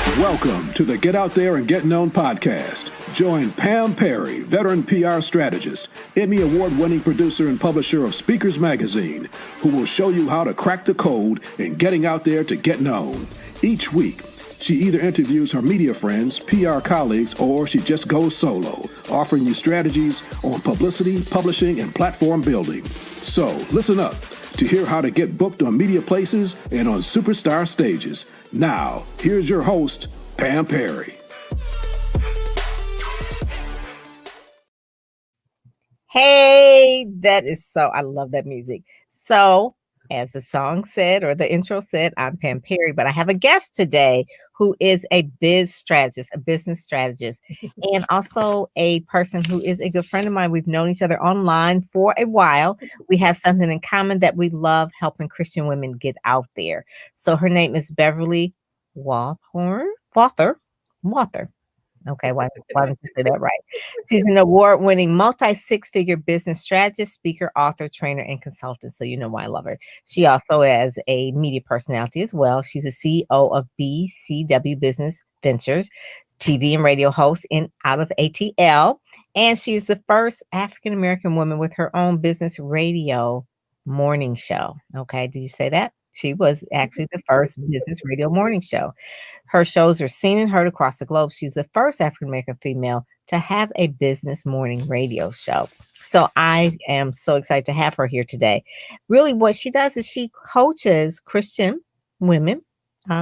Welcome to the Get Out There and Get Known podcast. Join Pam Perry, veteran PR strategist, Emmy award-winning producer and publisher of Speakers Magazine, who will show you how to crack the code in getting out there to get known. Each week, she either interviews her media friends, PR colleagues, or she just goes solo, offering you strategies on publicity, publishing, and platform building. So listen up to hear how to get booked on media places and on superstar stages. Now, here's your host, Pam Perry. Hey, I love that music. So, as the song said, or the intro said, I'm Pam Perry, but I have a guest today who is a business strategist, and also a person who is a good friend of mine. We've known each other online for a while. We have something in common that we love helping Christian women get out there. So her name is Beverly Walthour. Okay, why don't you say that right? She's an award-winning multi-six-figure business strategist, speaker, author, trainer, and consultant. So you know why I love her. She also is a media personality as well. She's a CEO of BCW Business Ventures, TV and radio host out of ATL. And she's the first African-American woman with her own business radio morning show. Okay, did you say that? She was actually the first business radio morning show. Her shows are seen and heard across the globe. She's the first African-American female to have a business morning radio show. So I am so excited to have her here today. Really, what she does is she coaches Christian women,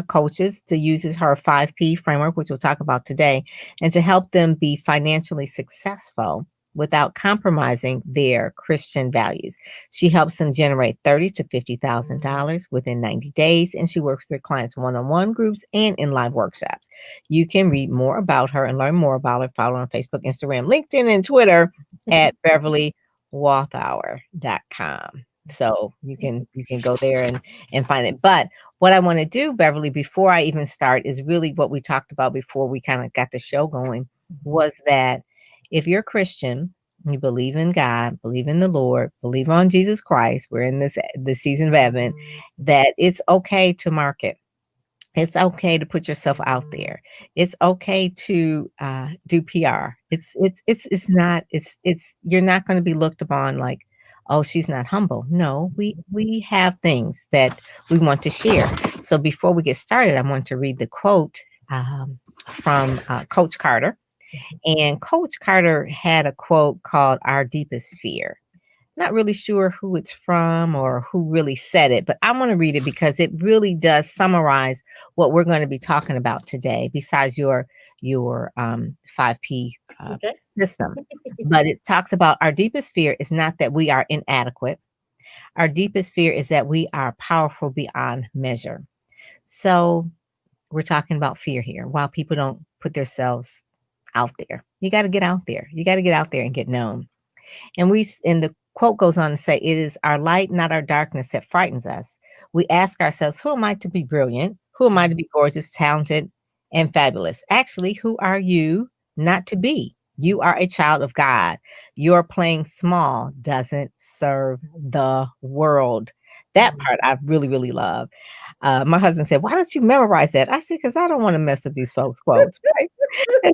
coaches, to use her 5P framework, which we'll talk about today, and to help them be financially successful without compromising their Christian values. She helps them generate $30,000 to $50,000 within 90 days, and she works with her clients one-on-one groups and in live workshops. You can read more about her and learn more about her. Follow her on Facebook, Instagram, LinkedIn, and Twitter at BeverlyWalthour.com. So you can go there and find it. But what I want to do, Beverly, before I even start, is really what we talked about before we kind of got the show going, was that if you're a Christian, you believe in God, believe in the Lord, believe on Jesus Christ, we're in the season of Advent, that it's okay to market. It's okay to put yourself out there. It's okay to do PR. You're not going to be looked upon like, oh, she's not humble. No, we have things that we want to share. So before we get started, I want to read the quote from Coach Carter. And Coach Carter had a quote called "Our Deepest Fear." Not really sure who it's from or who really said it, but I want to read it because it really does summarize what we're going to be talking about today, besides your 5P system. But it talks about our deepest fear is not that we are inadequate. Our deepest fear is that we are powerful beyond measure. So we're talking about fear here. While people don't put themselves out there, you got to get out there. You got to get out there and get known. And the quote goes on to say, it is our light, not our darkness, that frightens us. We ask ourselves, who am I to be brilliant? Who am I to be gorgeous, talented, and fabulous? Actually, who are you not to be? You are a child of God. Your playing small doesn't serve the world. That part I really, really love. My husband said, why don't you memorize that? I said, because I don't want to mess up these folks' quotes. Right?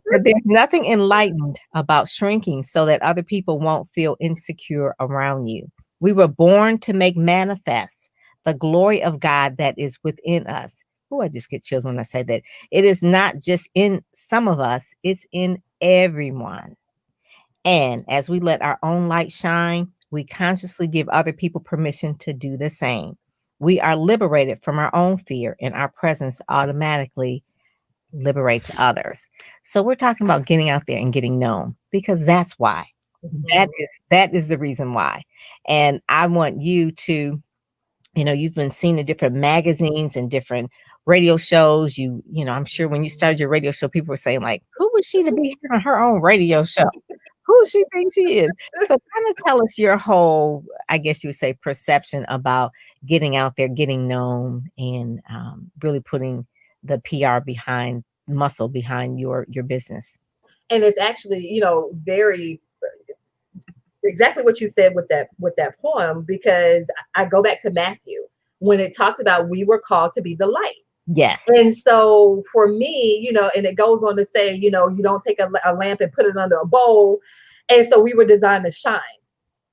There's nothing enlightened about shrinking so that other people won't feel insecure around you. We were born to make manifest the glory of God that is within us. Oh, I just get chills when I say that. It is not just in some of us, it's in everyone. And as we let our own light shine, we consciously give other people permission to do the same. We are liberated from our own fear, and our presence automatically liberates others. So we're talking about getting out there and getting known, because that's why. That is the reason why. And I want you to, you've been seen in different magazines and different radio shows. I'm sure when you started your radio show, people were saying like, who was she to be on her own radio show? Who she thinks she is? So kind of tell us your whole, I guess you would say, perception about getting out there, getting known, and really putting the PR muscle behind your business. And it's actually, very exactly what you said with that poem, because I go back to Matthew when it talks about we were called to be the light. Yes. And so for me, and it goes on to say, you don't take a lamp and put it under a bowl. And so we were designed to shine.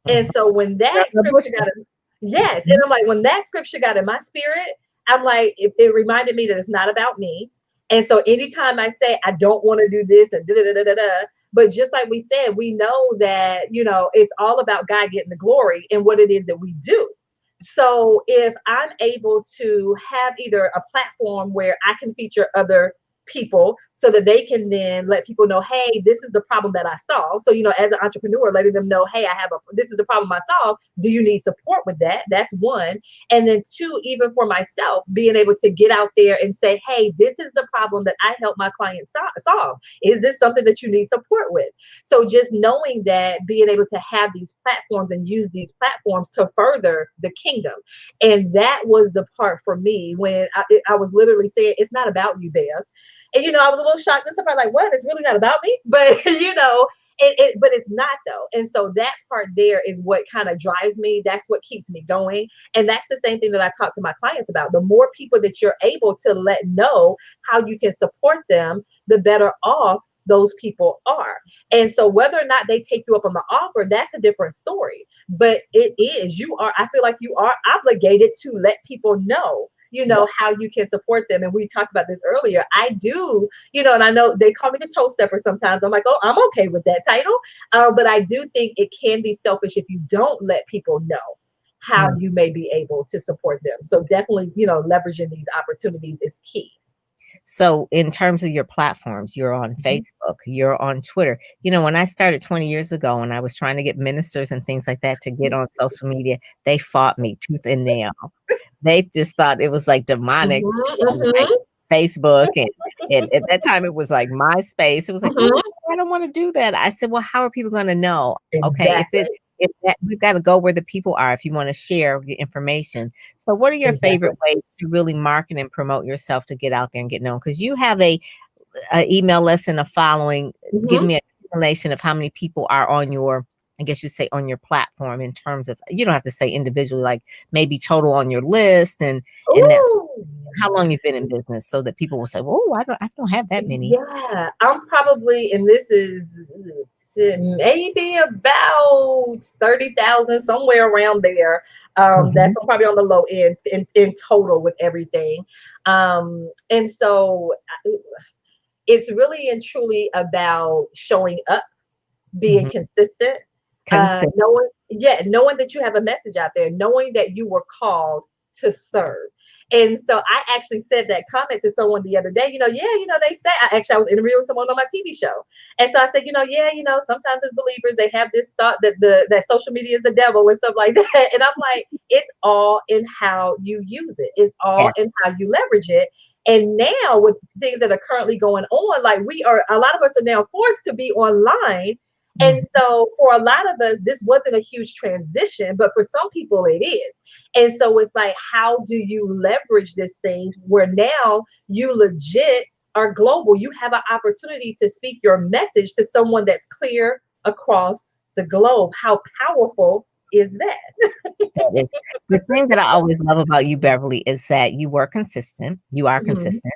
And Mhm. so when that scripture got in, yes, and Mhm. I'm like, when that scripture got in my spirit, I'm like, it reminded me that it's not about me. And so anytime I say I don't want to do this and da da da da da, but just like we said, we know that it's all about God getting the glory in what it is that we do. So if I'm able to have either a platform where I can feature other people so that they can then let people know, hey, this is the problem that I solve. So, as an entrepreneur, letting them know, hey, this is the problem I solve. Do you need support with that? That's one. And then two, even for myself, being able to get out there and say, hey, this is the problem that I help my clients solve. Is this something that you need support with? So just knowing that, being able to have these platforms and use these platforms to further the kingdom. And that was the part for me when I was literally saying, it's not about you, Bev. And I was a little shocked and somebody like, what? It's really not about me. But but it's not though. And so that part there is what kind of drives me. That's what keeps me going. And that's the same thing that I talk to my clients about. The more people that you're able to let know how you can support them, the better off those people are. And so whether or not they take you up on the offer, that's a different story. But I feel like you are obligated to let people know, how you can support them. And we talked about this earlier. I do, and I know they call me the toe stepper sometimes. I'm like, oh, I'm okay with that title. But I do think it can be selfish if you don't let people know how Mm. you may be able to support them. So definitely, leveraging these opportunities is key. So in terms of your platforms, you're on Mhm. Facebook, you're on Twitter. When I started 20 years ago and I was trying to get ministers and things like that to get on social media, they fought me tooth and nail. They just thought it was like demonic Mhm, on like mhm, Facebook, and at that time it was like MySpace. It was like, "Ooh, mhm. I don't wanna do that." I said, "Well, how are people gonna know?" Okay, Exactly. if that we've gotta go where the people are if you wanna share your information. So what are your Exactly. favorite ways to really market and promote yourself to get out there and get known? Because you have a email list and a following. Give Mhm. me an explanation of how many people are on your, I guess you say, on your platform in terms of, you don't have to say individually, like maybe total on your list and that's Ooh. how long you've been in business so that people will say, "Oh, I don't have that many." Yeah, I'm probably, and this is maybe about 30,000, somewhere around there. That's Mhm, probably on the low end in total with everything. And so it's really and truly about showing up, being mhm. consistent, Consent. knowing that you have a message out there, knowing that you were called to serve. And so I actually said that comment to someone the other day, they say, I was interviewing someone on my TV show. And so I said, sometimes as believers, they have this thought that social media is the devil and stuff like that. And I'm like, it's all in how you use it. It's all Yeah. in how you leverage it. And now with things that are currently going on, like a lot of us are now forced to be online. And Mhm. so for a lot of us, this wasn't a huge transition, but for some people it is. And so it's like, how do you leverage this thing where now you legit are global? You have an opportunity to speak your message to someone that's clear across the globe. How powerful is that? That is the thing that I always love about you, Beverly, is that you were consistent. You are Mhm. consistent.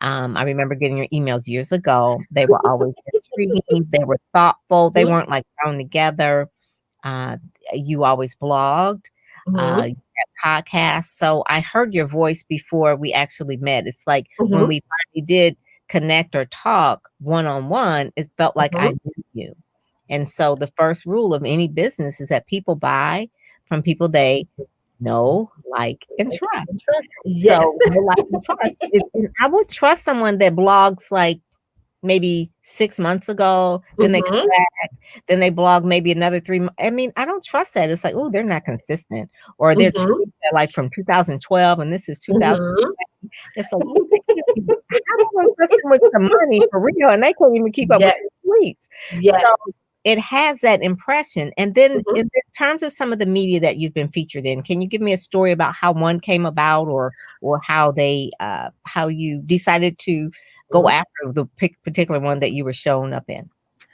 I remember getting your emails years ago. They were always intriguing. They were thoughtful. They Mhm. weren't like thrown together. Uh, you always blogged. Mhm. You had podcasts. So I heard your voice before we actually met. It's like when Mhm. we finally did connect or talk one on one, it felt like I Mhm. knew you. And so the first rule of any business is that people buy from people they know, like, and Like trust. and trust. Yes. So no, like, and trust. And I would trust someone that blogs like maybe 6 months ago, then they come Mhm. back, then they blog maybe another 3 months. I mean, I don't trust that. It's like, "Oh, they're not consistent," or they're Mhm. tweets are like from 2012 and this is 2000. Mhm. It's like, "Ooh, they can't be, how do I trust them with some money for real, and they can't even keep up with Yes. the tweets." So Yes. it has that impression. And then Mhm. in terms of some of the media that you've been featured in, can you give me a story about how one came about or how how you decided to go Mhm. after the particular one that you were showing up in?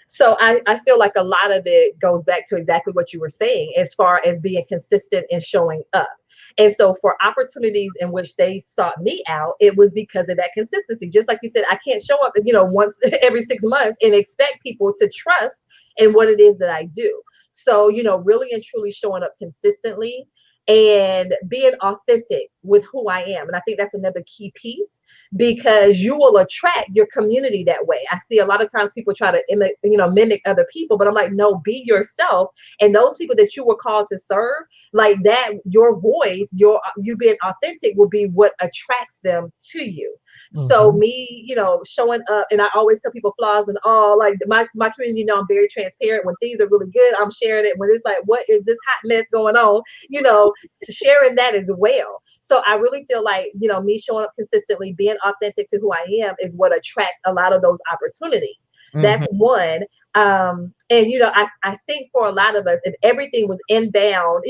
So I feel like a lot of it goes back to exactly what you were saying as far as being consistent and showing up. And so for opportunities in which they sought me out, it was because of that consistency. Just like you said, I can't show up, once every 6 months and expect people to trust in what it is that I do. So, really and truly showing up consistently and being authentic with who I am. And I think that's another key piece, because you will attract your community that way. I see a lot of times people try to mimic other people, but I'm like, no, be yourself. And those people that you were called to serve, like that, your voice, you being authentic will be what attracts them to you. So me, showing up, and I always tell people flaws and all, like my community, I'm very transparent. When things are really good, I'm sharing it. When it's like, what is this hot mess going on? Sharing that as well. So I really feel like, me showing up consistently, being authentic to who I am is what attracts a lot of those opportunities. That's one. And, I think for a lot of us, if everything was inbound,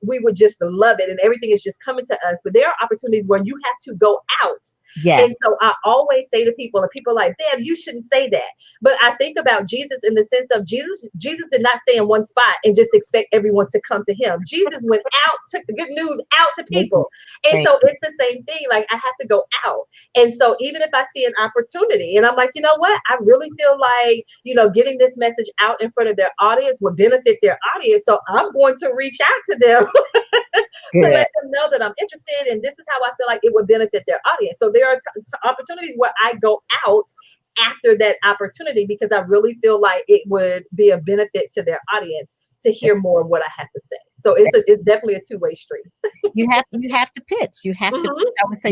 we would just love it and everything is just coming to us. But there are opportunities where you have to go out. Yeah. And so I always say to people, and people are like, Bev, you shouldn't say that. But I think about Jesus in the sense of Jesus did not stay in one spot and just expect everyone to come to him. Jesus went out, took the good news out to people. And so it's the same thing. Like, I have to go out. And so even if I see an opportunity and I'm like, you know what, I really feel like, getting this message out in front of their audience would benefit their audience. So I'm going to reach out to them to let them know that I'm interested. And this is how I feel like it would benefit their audience. So there are opportunities where I go out after that opportunity because I really feel like it would be a benefit to their audience to hear more of what I have to say. So it's definitely a two-way street. You have to pitch. You have to pitch. I would say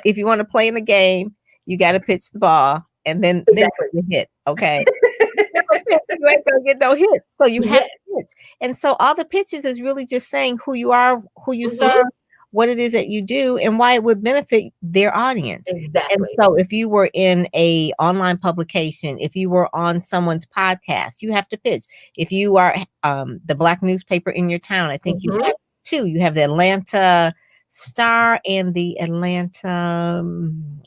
if you want to play in the game, you got to pitch the ball and then you hit. Okay. You ain't gonna get no hit. So you have to pitch. And so all the pitches is really just saying who you are, who you serve, what it is that you do, and why it would benefit their audience. Exactly. And so if you were in a online publication, if you were on someone's podcast, you have to pitch. If you are the Black newspaper in your town, I think you have two. You have the Atlanta Star and the Atlanta,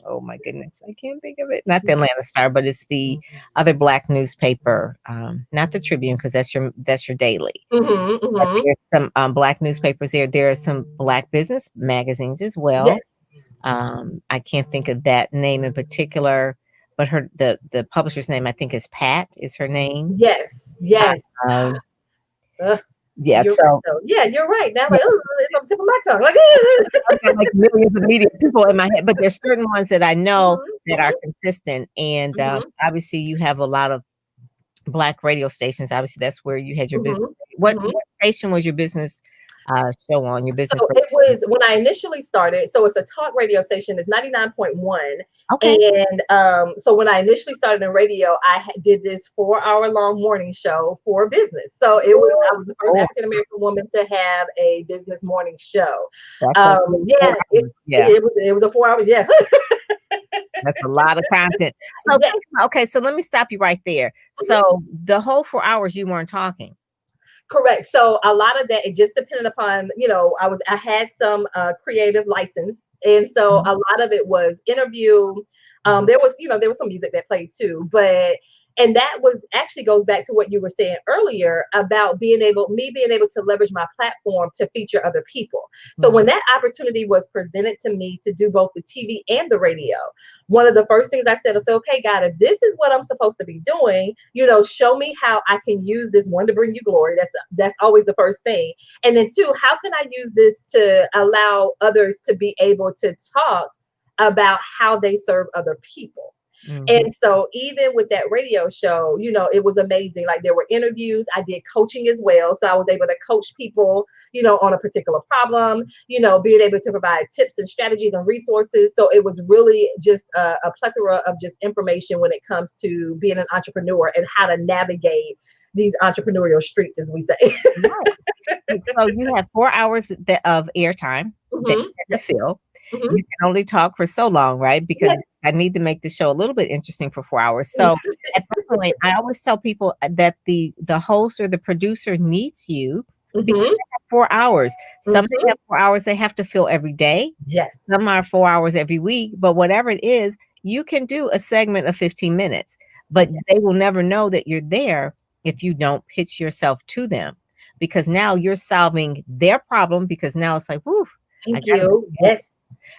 oh my goodness, I can't think of it. Not the Atlanta Star, but it's the other Black newspaper, not the Tribune, because that's your daily. There's some Black newspapers there. There are some Black business magazines as well. Yes. I can't think of that name in particular, but the publisher's name, I think, is Pat, is her name. Yes. Yeah, you're so right, yeah, you're right. Now, like, it's on the tip of my tongue. Like, I've got like millions of media people in my head, but there's certain ones that I know that are consistent. And obviously, you have a lot of Black radio stations. Obviously, that's where you had your business. What station was your business show on? Your business? So it was when I initially started. So it's a talk radio station. It's 99.1. Okay. And so when I initially started in radio, I did this 4-hour long morning show for business. So I was the first African American woman to have a business morning show. It was a 4 hour. Yeah. That's a lot of content. So okay, so let me stop you right there. So the whole 4 hours you weren't talking. Correct. So a lot of that, it just depended upon, I had some creative license. And so a lot of it was interview. There was some music that played too, and that was actually goes back to what you were saying earlier about being able to leverage my platform to feature other people. So when that opportunity was presented to me to do both the TV and the radio, one of the first things I said was, okay, God, if this is what I'm supposed to be doing, show me how I can use this, one, to bring you glory. That's always the first thing. And then two, how can I use this to allow others to be able to talk about how they serve other people? And so even with that radio show, it was amazing. Like, there were interviews. I did coaching as well. So I was able to coach people, on a particular problem, being able to provide tips and strategies and resources. So it was really just a plethora of just information when it comes to being an entrepreneur and how to navigate these entrepreneurial streets, as we say. So you have 4 hours of airtime that you have to fill. You can only talk for so long, right? Because I need to make the show a little bit interesting for 4 hours. So at that point, I always tell people that the host or the producer needs you because they have 4 hours. Some they have 4 hours they have to fill every day. Yes. Some are 4 hours every week. But whatever it is, you can do a segment of 15 minutes. But they will never know that you're there if you don't pitch yourself to them. because now you're solving their problem, because now it's like, whoo, Thank you. Yes.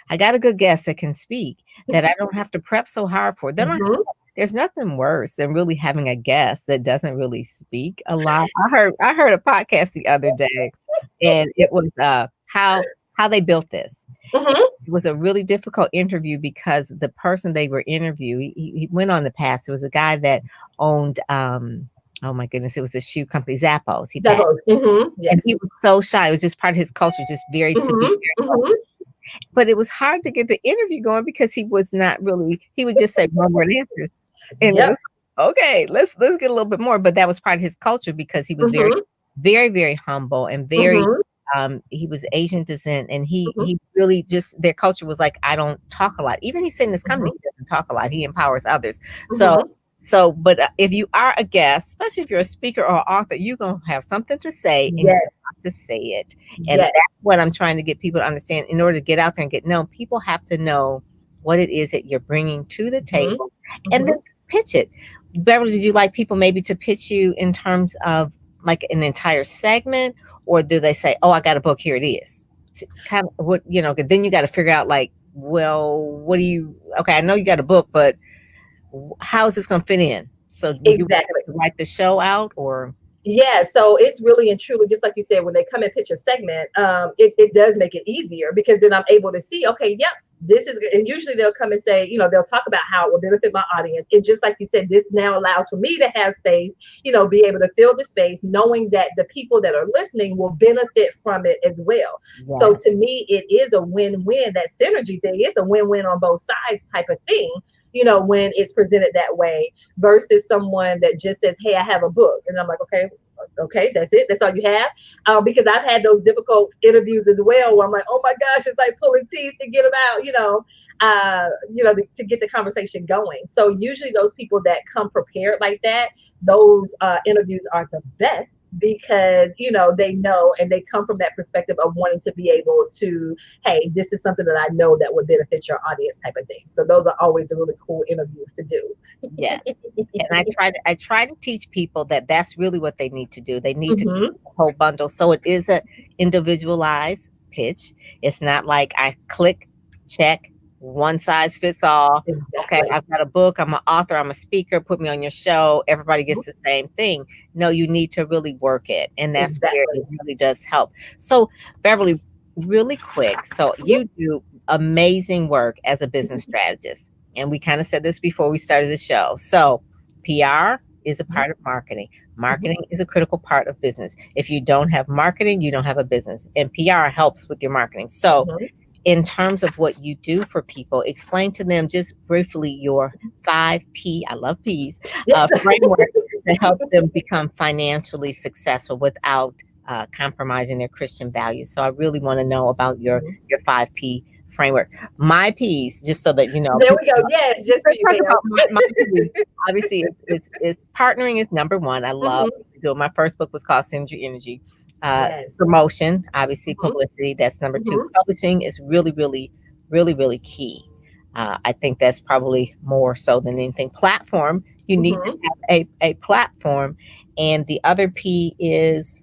I got a good guest that can speak, that I don't have to prep so hard for. There's nothing worse than really having a guest that doesn't really speak a lot. I heard a podcast the other day, and it was how they built this. It was a really difficult interview because the person they were interviewing, he went on the past. It was a guy that owned oh my goodness, it was a shoe company, Zappos. Zappos. Yes. And he was so shy. It was just part of his culture, just very to be very but it was hard to get the interview going because he was not really, he would just say one word answers. And it was, okay, let's get a little bit more. But that was part of his culture because he was very, very, very humble and very he was Asian descent, and he really just, their culture was like, I don't talk a lot. Even he's in this company, he doesn't talk a lot. He empowers others. But if you are a guest, especially if you're a speaker or author, you're going to have something to say, and you have to say it. And that's what I'm trying to get people to understand. In order to get out there and get known, people have to know what it is that you're bringing to the table, and then pitch it. Beverly, did you like people maybe to pitch you in terms of like an entire segment, or do they say, oh, I got a book, here it is? Kind of what, then you got to figure out like, well, what do you, okay, I know you got a book, but how is this going to fit in? So you write the show out, or? Yeah, so it's really and truly, just like you said, when they come and pitch a segment, it does make it easier, because then I'm able to see, okay, yep, this is, and usually they'll come and say, they'll talk about how it will benefit my audience. And just like you said, this now allows for me to have space, be able to fill the space, knowing that the people that are listening will benefit from it as well. Yeah. So to me, it is a win-win. That synergy thing is a win-win on both sides type of thing. When it's presented that way, versus someone that just says, hey, I have a book. And I'm like, okay, that's it. That's all you have. Because I've had those difficult interviews as well, where I'm like, oh my gosh, it's like pulling teeth to get them out, to get the conversation going. So usually those people that come prepared like that, those interviews are the best, because they know, and they come from that perspective of wanting to be able to, hey, this is something that I know that would benefit your audience type of thing. So those are always the really cool interviews to do. Yeah. And I try to teach people that that's really what they need to do. They need to do the whole bundle. So it is a individualized pitch. It's not like I click, check, one size fits all. Okay, I've got a book, I'm an author, I'm a speaker, put me on your show, everybody gets the same thing. No, you need to really work it, and that's where it really does help. So Beverly, really quick, so you do amazing work as a business strategist, and we kind of said this before we started the show. So PR is a part of marketing. Marketing is a critical part of business. If you don't have marketing, you don't have a business, and PR helps with your marketing. So in terms of what you do for people, explain to them just briefly your 5P, I love P's, framework to help them become financially successful without compromising their Christian values. So I really want to know about your 5P framework. My P's, just so that you know. There we go. Yes, just for you. My P's. Obviously, it's partnering is number one. I love doing. My first book was called Synergy Energy. Promotion, obviously, publicity, that's number two. Publishing is really, really, really, really key. I think that's probably more so than anything. Platform, you need to have a platform. And the other P is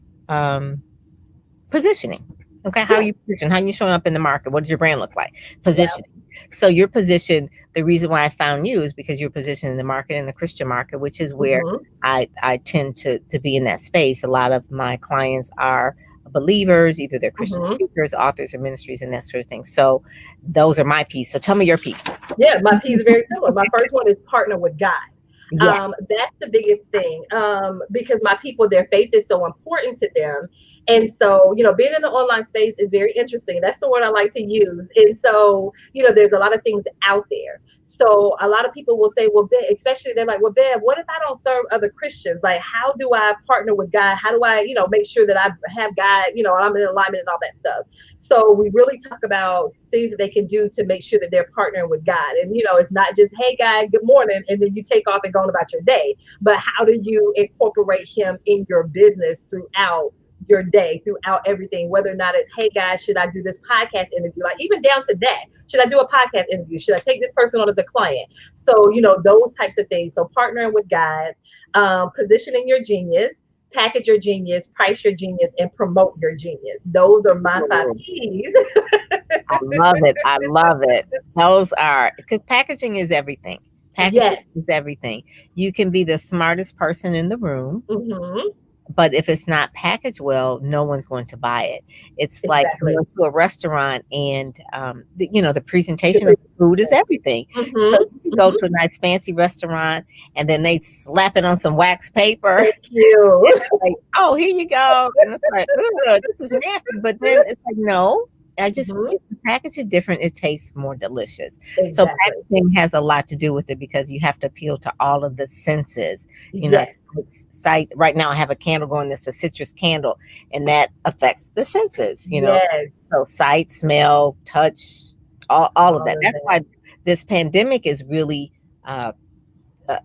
positioning. Okay, how you position, how you showing up in the market, what does your brand look like? Positioning. So your position, the reason why I found you is because you're positioned in the market, in the Christian market, which is where I tend to be in that space. A lot of my clients are believers, either they're Christian speakers, authors, or ministries, and that sort of thing. So those are my P's. So tell me your P's. Yeah, my P's are very similar. My first one is partner with God. That's the biggest thing, because my people, their faith is so important to them. And so, being in the online space is very interesting. That's the word I like to use. And so, there's a lot of things out there. So a lot of people will say, well, especially they're like, well, Bev, what if I don't serve other Christians? Like, how do I partner with God? How do I, make sure that I have God, I'm in alignment and all that stuff. So we really talk about things that they can do to make sure that they're partnering with God. And, it's not just, hey, God, good morning, and then you take off and go on about your day. But how do you incorporate him in your business throughout your day, throughout everything, whether or not it's, hey guys, should I do this podcast interview? Like even down to that, should I do a podcast interview? Should I take this person on as a client? So, those types of things. So partnering with God, positioning your genius, package your genius, price your genius, and promote your genius. Those are my 5 keys. I love it. I love it. Those are, because packaging is everything. Packaging Yes. is everything. You can be the smartest person in the room, Mm-hmm. but if it's not packaged well, no one's going to buy it. It's like Exactly. going to a restaurant and the presentation of the food is everything. Mm-hmm. So you can go to a nice fancy restaurant and then they slap it on some wax paper. Thank you. Like, oh, here you go. And it's like, ugh, this is nasty. But then it's like, no, I just Mhm. if you package it different, it tastes more delicious. So Exactly. packaging has a lot to do with it because you have to appeal to all of the senses. Yes. Sight. Right now, I have a candle going that's a citrus candle, and that affects the senses. Yes. So sight, smell, touch, all of that. of That's that. why this pandemic is really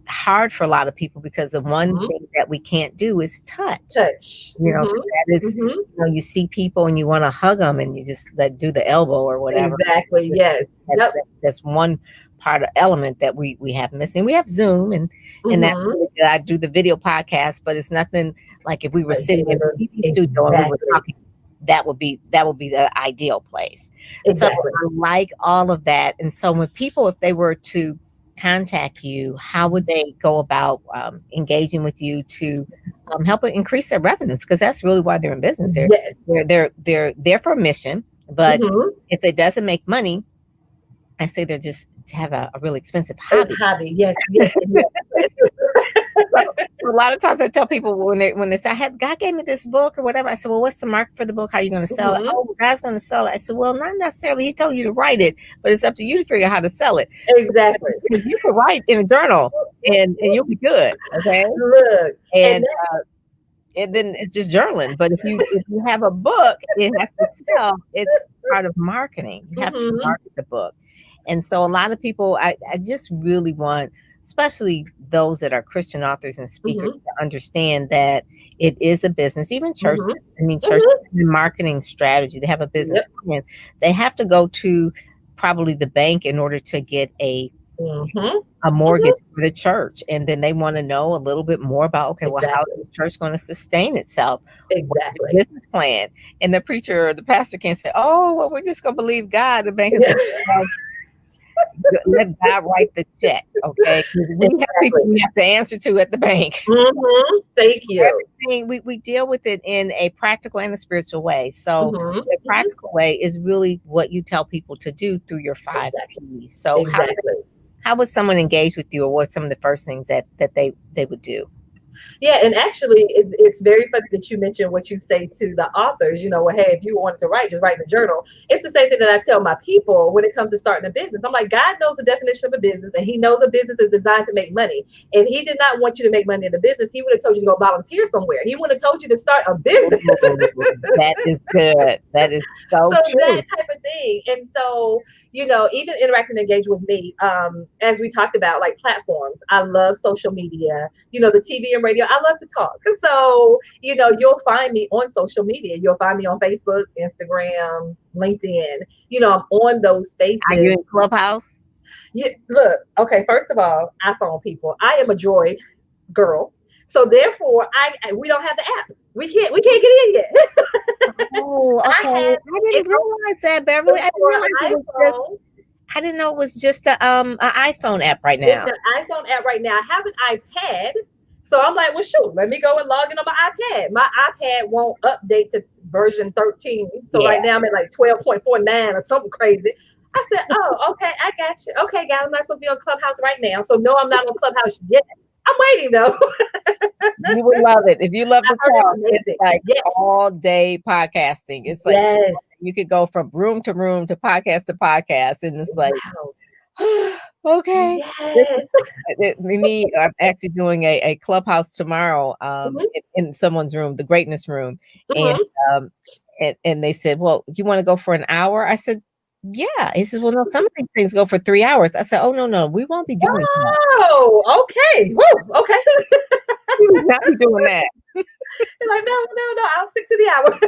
hard for a lot of people because the one Mhm. thing that we can't do is touch. Touch. Mhm. That is, Mhm. you see people and you want to hug them and you just do the elbow or whatever. Exactly. Yes. Yep. That's one part of element that we have missing. We have Zoom and that's Mhm. really good. I do the video podcast, but it's nothing like if we were Like sitting in a being TV studio and we were exactly. talking. That would be the ideal place. Exactly. So I like all of that. And so when people, if they were to contact you, how would they go about engaging with you to help increase their revenues? Because that's really why they're in business. Yes. They're there for a mission, but Mhm. if it doesn't make money, I say they're just to have a really expensive hobby. Hobby. Yes. Yes. Yes. So a lot of times I tell people when they say, God gave me this book or whatever, I said, well, what's the market for the book? How are you going to sell it? Mhm. Oh, God's going to sell it. I said, well, not necessarily. He told you to write it, but it's up to you to figure out how to sell it. Exactly. Because you can write in a journal and you'll be good. Okay. Look. And then it's just journaling. But if you have a book, it has to sell. It's part of marketing. You have to market the book. And so a lot of people, I just really want, especially those that are Christian authors and speakers, to understand that it is a business. Even churches, church marketing strategy, they have a business plan. They have to go to probably the bank in order to get a mortgage for the church. And then they want to know a little bit more about, okay, well, how is the church going to sustain itself? Exactly. What's the business plan? And the preacher or the pastor can't say, oh, well, we're just going to believe God. The bank is let God write the check, okay? We have people we have to answer to at the bank. Thank you. Everything we deal with it in a practical and a spiritual way. So the practical way is really what you tell people to do through your 5 P's. So how would someone engage with you, or what's some of the first things that they would do? Yeah, and actually, it's very funny that you mentioned what you say to the authors. Well, hey, if you wanted to write, just write in a journal. It's the same thing that I tell my people when it comes to starting a business. I'm like, God knows the definition of a business, and He knows a business is designed to make money. If He did not want you to make money in the business, He would have told you to go volunteer somewhere. He would have told you to start a business. That is good. That is so true. That type of thing. And so, even interact and engage with me, as we talked about, like platforms. I love social media, the TV and radio. I love to talk. So, you'll find me on social media. You'll find me on Facebook, Instagram, LinkedIn. I'm on those spaces. Are you in Clubhouse? Yeah, look, okay, first of all, iPhone people, I am a Droid girl. So therefore, we don't have the app. We can't get in yet. Oh, okay. I didn't realize that, Beverly. I didn't know it was just an iPhone app right now. It's an iPhone app right now. I have an iPad. So I'm like, well, shoot, let me go and log in on my iPad. My iPad won't update to version 13. So right now I'm at like 12.49 or something crazy. I said, oh, okay, I got you. Okay, guys, I'm not supposed to be on Clubhouse right now. So no, I'm not on Clubhouse yet. I'm waiting though. You would love it. If you love to talk, it's like all day podcasting. It's like you could go from room to room to podcast, and it's like, okay. Yes. Me, I'm actually doing a Clubhouse tomorrow in someone's room, the greatness room, and they said, well, you want to go for an hour? I said, yeah. He says, well, no, some of these things go for 3 hours. I said, oh, no, we won't be doing that. Oh, okay. Woo, okay. We will not be doing that. Like, no, I'll stick to the hour.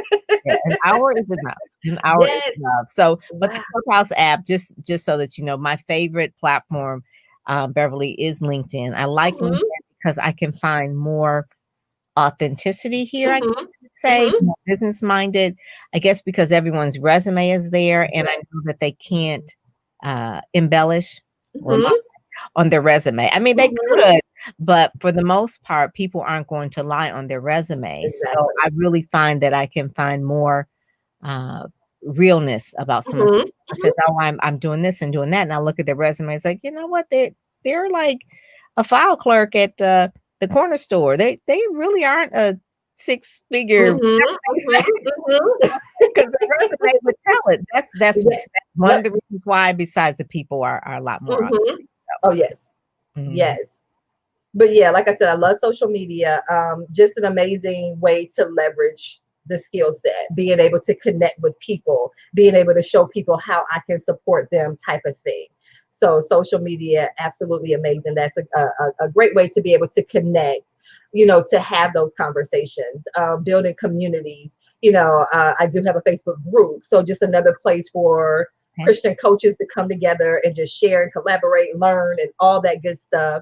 An hour is enough. An hour is enough. So, but the Clubhouse app, just so that you know, my favorite platform, Beverly, is LinkedIn. I like LinkedIn because I can find more authenticity here, I Mhm. say, Mhm. more business minded. I guess because everyone's resume is there, and I know that they can't embellish or lie Mhm. on their resume. I mean, they Mhm. could, but for the most part, people aren't going to lie on their resume. So Exactly. I really find that I can find more uh, realness about some of the Mhm. I Mhm. said, oh, I'm doing this and doing that. And I look at their resume. It's like, you know what? They're like a file clerk at the corner store. They really aren't a six-figure Mhm. Mhm. Mhm. because the resume would tell it. That's Yes. one of Yep. the reasons why, besides the people are a lot more on. Mhm. Oh, yes. Mhm. Yes. But yeah, like I said, I love social media. Just an amazing way to leverage the skill set, being able to connect with people, being able to show people how I can support them, type of thing. So social media, absolutely amazing. That's a great way to be able to connect, to have those conversations, building communities. I do have a Facebook group, so just another place for Okay. Christian coaches to come together and just share and collaborate, learn, and all that good stuff.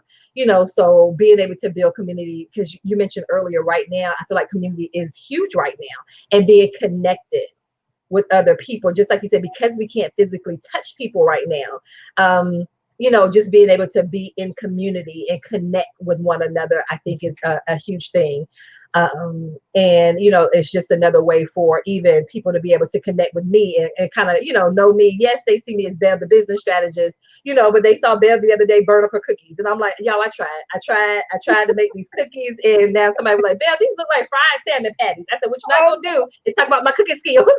So being able to build community, because you mentioned earlier, right now I feel like community is huge right now, and being connected with other people, just like you said, because we can't physically touch people right now. Just being able to be in community and connect with one another, I think is a huge thing. And it's just another way for even people to be able to connect with me and kind of, know me. Yes, they see me as Bev, the business strategist, but they saw Bev the other day burn up her cookies. And I'm like, y'all, I tried to make these cookies. And now somebody was like, Bev, these look like fried salmon patties. I said, what you're not Oh, going to do is talk about my cooking skills.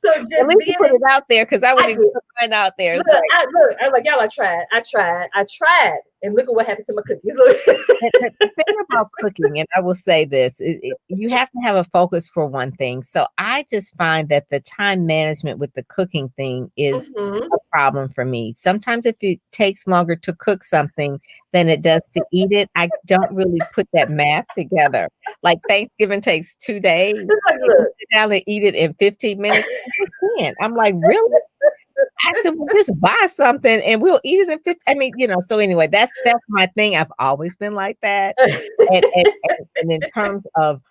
So at just least you being put it out there because I I wouldn't even did. put mine out there. Look, It's like I was like, y'all, I tried. And look at what happened to my cookies. Look. the thing about cooking, and I will say this, you have to have a focus for one thing. So I just find that the time management with the cooking thing is Mhm. a problem for me. Sometimes if it takes longer to cook something than it does to eat it, I don't really put that math together. Like Thanksgiving takes 2 days, It's like, and you look, sit down and eat it in 15 minutes. I can't. I'm like, really? I said, "Well, just buy something and we'll eat it in 15." I mean, so anyway, that's my thing. I've always been like that. And in terms of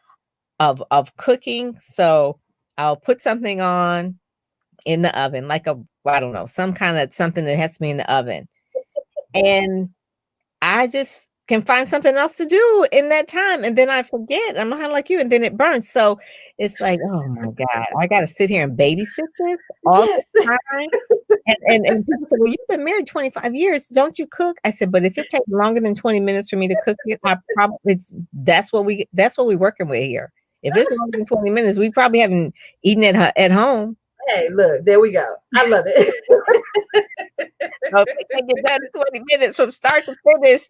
cooking, so I'll put something on in the oven, like I don't know, some kind of something that has to be in the oven. And I just can find something else to do in that time, and then I forget. I'm kinda like you, and then it burns. So it's like, "Oh my god, I gotta sit here and babysit this all yes. the time." And people say, "Well, you've been married 25 years. Don't you cook?" I said, "But if it takes longer than 20 minutes for me to cook it, I probably that's what we're working with here. If it's longer than 20 minutes, we probably haven't eaten at home." Hey, look, there we go. I love it. So if they can get done in 20 minutes from start to finish,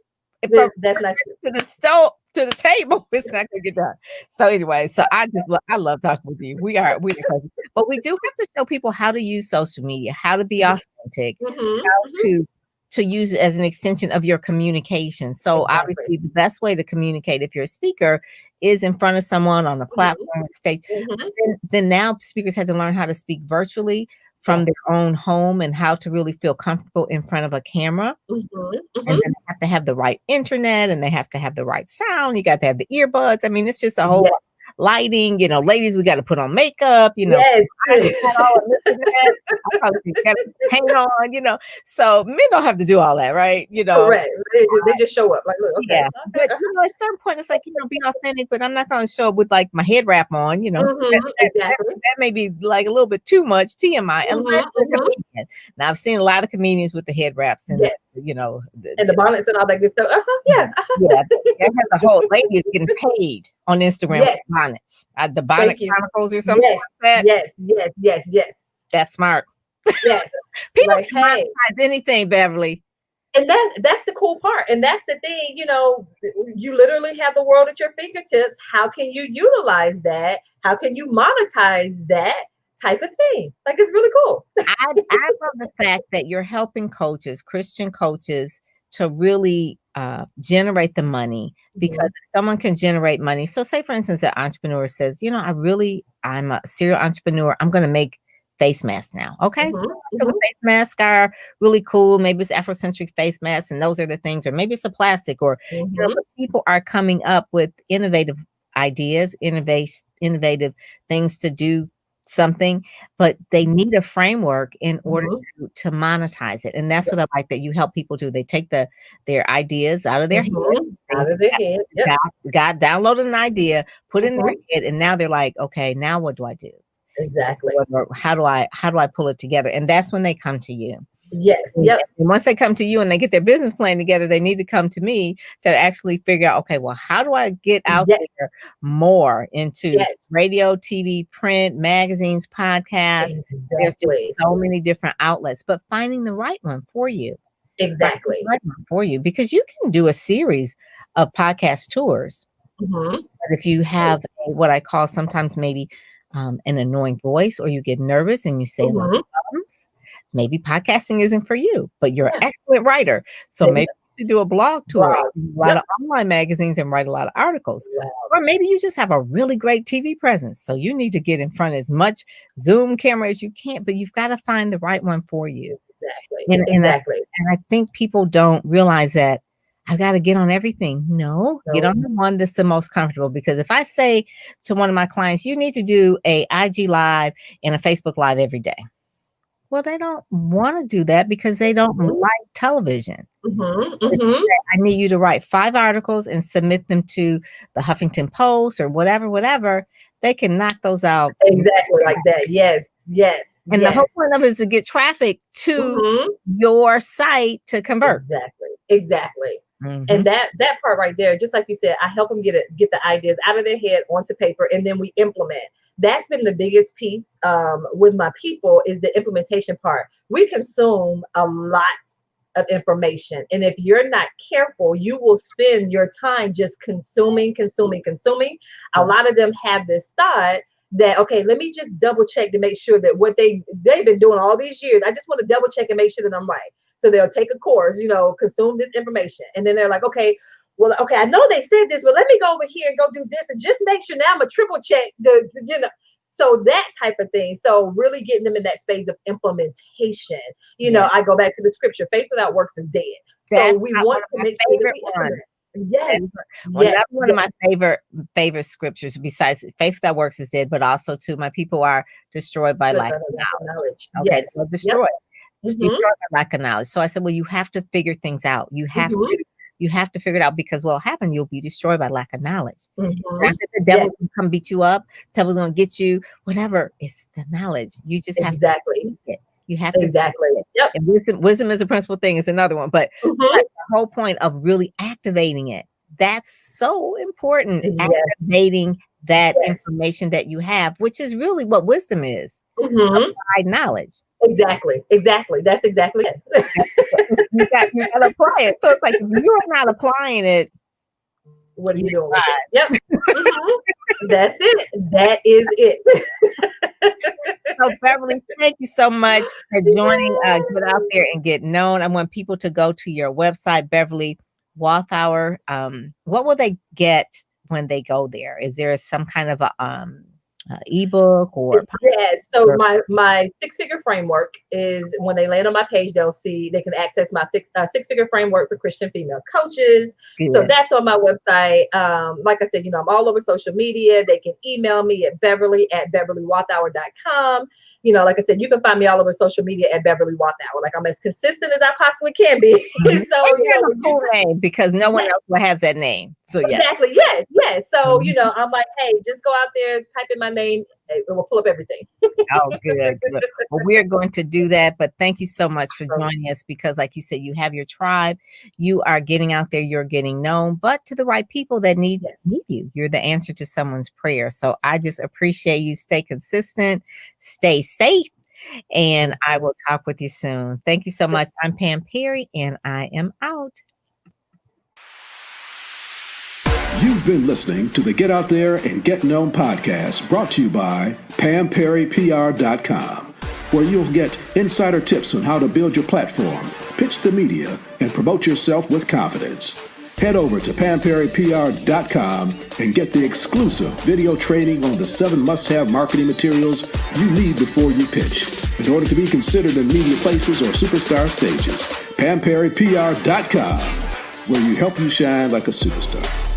from That's not true. to the stove to the table, it's not gonna get done. So anyway, so I love talking with you. We are cousins. But we do have to show people how to use social media, how to be Yes. authentic, Mhm. how Mhm. to use it as an extension of your communication. So Exactly. obviously the best way to communicate if you're a speaker is in front of someone on a Mhm. platform, stage. Mhm. Then now speakers had to learn how to speak virtually from Yes. their own home and how to really feel comfortable in front of a camera. Mhm. And Mhm. then they have to have the right internet and they have to have the right sound. You got to have the earbuds. I mean, it's just a whole Yes. lighting, ladies, we got to put on makeup, Yes. eyeshadow and this and that. I probably got to paint on. So men don't have to do all that, right? Correct. They just show up like, look, okay, Yeah. okay. But at a certain point, it's like, be authentic, but I'm not gonna show up with like my head wrap on, so Exactly. that may be like a little bit too much TMI, unless Mhm. you're a Mhm. comedian. Now I've seen a lot of comedians with the head wraps and Yes. the And the bonnets and all that good stuff. Yeah. yeah, that has a whole lady is getting paid on Instagram Yes. for bonnets. The Bonnet Thank you. Chronicles or something Yes. like that. Yes. Yes. Yes. Yes. That's smart. Yes. People Like, can hey, monetize anything, Beverly. and that's the cool part. And that's the thing, you literally have the world at your fingertips. How can you utilize that? How can you monetize that type of thing? Like, it's really cool. I love the fact that you're helping coaches, Christian coaches, to really generate the money because Mhm. if someone can generate money. So say for instance, an entrepreneur says, I'm a serial entrepreneur. I'm going to make face masks now. Okay. So, Mm-hmm. so the face masks are really cool. Maybe it's Afrocentric face masks, and those are the things, or maybe it's a plastic, or Mm-hmm. but people are coming up with innovative ideas, innovative things to do something, but they need a framework in order to monetize it. And that's what I like that you help people do. They take their ideas out of their head, things Out of their head. Yep. God downloaded an idea, put in their Mhm. head, and now they're like, okay, now what do I do? Exactly. Or how do I pull it together? And that's when they come to you. Yes. Yep. And once they come to you and they get their business plan together, they need to come to me to actually figure out, okay, well, how do I get out Yes. there more into Yes. radio, TV, print, magazines, podcasts? There's just Exactly. so many different outlets, but finding the right one for you. Exactly. Right one for you, because you can do a series of podcast tours. Mm-hmm. But if you have what I call sometimes maybe an annoying voice, or you get nervous and you say a lot of ums, maybe podcasting isn't for you, but you're an excellent writer. So maybe you should do a blog tour, a lot of online magazines, and write a lot of articles. Wow. Or maybe you just have a really great TV presence. So you need to get in front of as much Zoom camera as you can, but you've got to find the right one for you. Exactly. And I think people don't realize that I've got to get on everything. No, get on the one that's the most comfortable. Because if I say to one of my clients, you need to do a IG live and a Facebook live every day. Well, they don't want to do that because they don't like television. I need you to write 5 articles and submit them to the Huffington Post or whatever. They can knock those out. Exactly like that. Yes. And the whole point of it is to get traffic to your site to convert. Exactly. Mm-hmm. And that part right there, just like you said, I help them get the ideas out of their head onto paper, and then we implement. That's been the biggest piece with my people, is the implementation part. We consume a lot of information, and if you're not careful, you will spend your time just consuming. A lot of them have this thought that, okay, let me just double check to make sure that what they've been doing all these years, I just want to double check and make sure that I'm right. So they'll take a course, consume this information. And then they're like, okay, I know they said this, but let me go over here and go do this and just make sure now I'm a triple check so that type of thing. So really getting them in that space of implementation. I go back to the scripture, faith without works is dead. So we want to make sure that we implement. Yes. One of my favorite scriptures, besides faith that works is dead, but also too, my people are destroyed by lack of knowledge. Okay, yes. So destroyed. Destroyed by lack of knowledge. So I said, well, you have to figure things out. You have to figure it out, because what will happen, you'll be destroyed by lack of knowledge. After the devil can come beat you up, the devil's gonna get you, whatever. It's the knowledge. You just have to speak it. You have to Yep. And wisdom is a principal thing. It's another one, but the whole point of really activating it, that's so important. Activating that information that you have, which is really what wisdom is. Applied knowledge. Exactly. That's exactly it. you got to apply it. So it's like, if you're not applying it, what are you doing with it? Yep. That's it. That is it. So Beverly, thank you so much for joining. Get out there and get known. I want people to go to your website, Beverly Walthour. What will they get when they go there? Is there some kind of a ebook or so my 6-figure framework is, when they land on my page, they can access my 6-figure framework for Christian female coaches. So that's on my website. Like I said, I'm all over social media. They can email me at beverly@beverlywalthour.com. Like I said, you can find me all over social media at Beverly Walthour. Like, I'm as consistent as I possibly can be. So a cool name, because no one else has that name. So exactly. Yes. So I'm like, hey, just go out there, type in my name, it will pull up everything. Oh, good. Well, we're going to do that. But thank you so much for joining us, because like you said, you have your tribe. You are getting out there. You're getting known, but to the right people that need you. You're the answer to someone's prayer. So I just appreciate you. Stay consistent, stay safe, and I will talk with you soon. Thank you so much. I'm Pam Perry, and I am out. You've been listening to the Get Out There and Get Known podcast, brought to you by PamPerryPR.com, where you'll get insider tips on how to build your platform, pitch the media, and promote yourself with confidence. Head over to PamPerryPR.com and get the exclusive video training on the 7 must-have marketing materials you need before you pitch in order to be considered in media places or superstar stages. PamPerryPR.com, where you help you shine like a superstar.